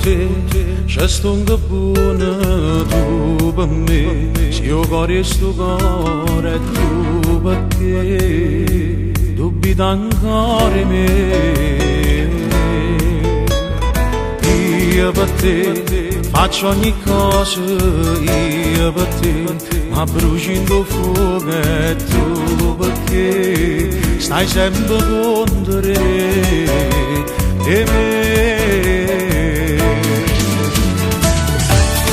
te, c'è stonga buona tu per me. Se io cuore sto cuore è tu perché dubita ancora me. Io per te faccio ogni cosa, io per te, ma bruciando fuoco è tu perché stai sempre con te me.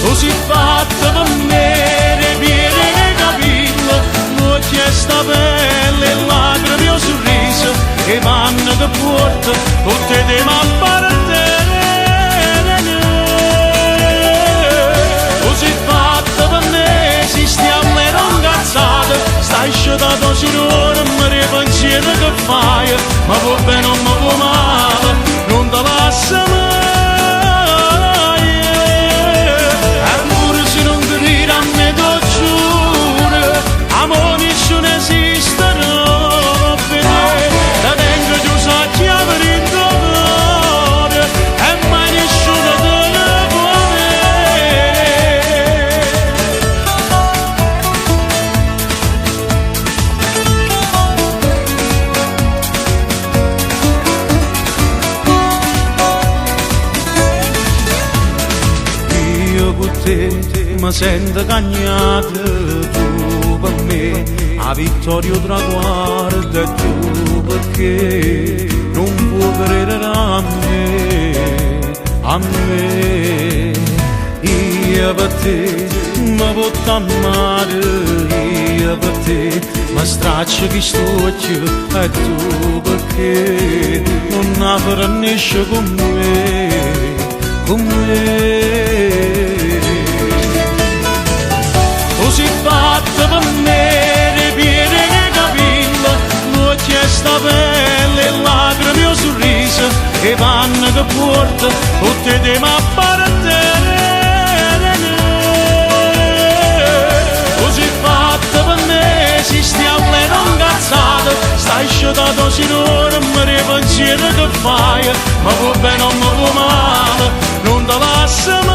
Tu sei fatta per me, le piene capello, l'occhio e sta pelle, lacrime e sorriso, e vanno che porta tutte te ma appartenere. Tu sei fatta per me, esistiamo e non cazzate, stai scedato su l'ora, mi ripensiero che fai, ma va bene o ma va male, non te lascia mai. Ancora se non capire a me ti giuro, amore nessuno esiste, no, per me. Da dentro tu sai chi apre il tuo cuore, e mai nessuno te ne può mi sento cagnata tu per me, la vittoria o traguardo è tu perché non può credere a me, io per te mi posso amare, io per te mi straccio chi sto è tu perché non apre nesce con me. Tu sei fatta per me, le piene capello, l'occhio e sta pelle, lacrime e sorriso, e vanno che porta tutte te ma appartenere. Tu sei fatta per me, esistiamo e non cazzate, stai scedato sinora, mi ripensiero che fai, ma va bene o ma va male, non te lascia mai.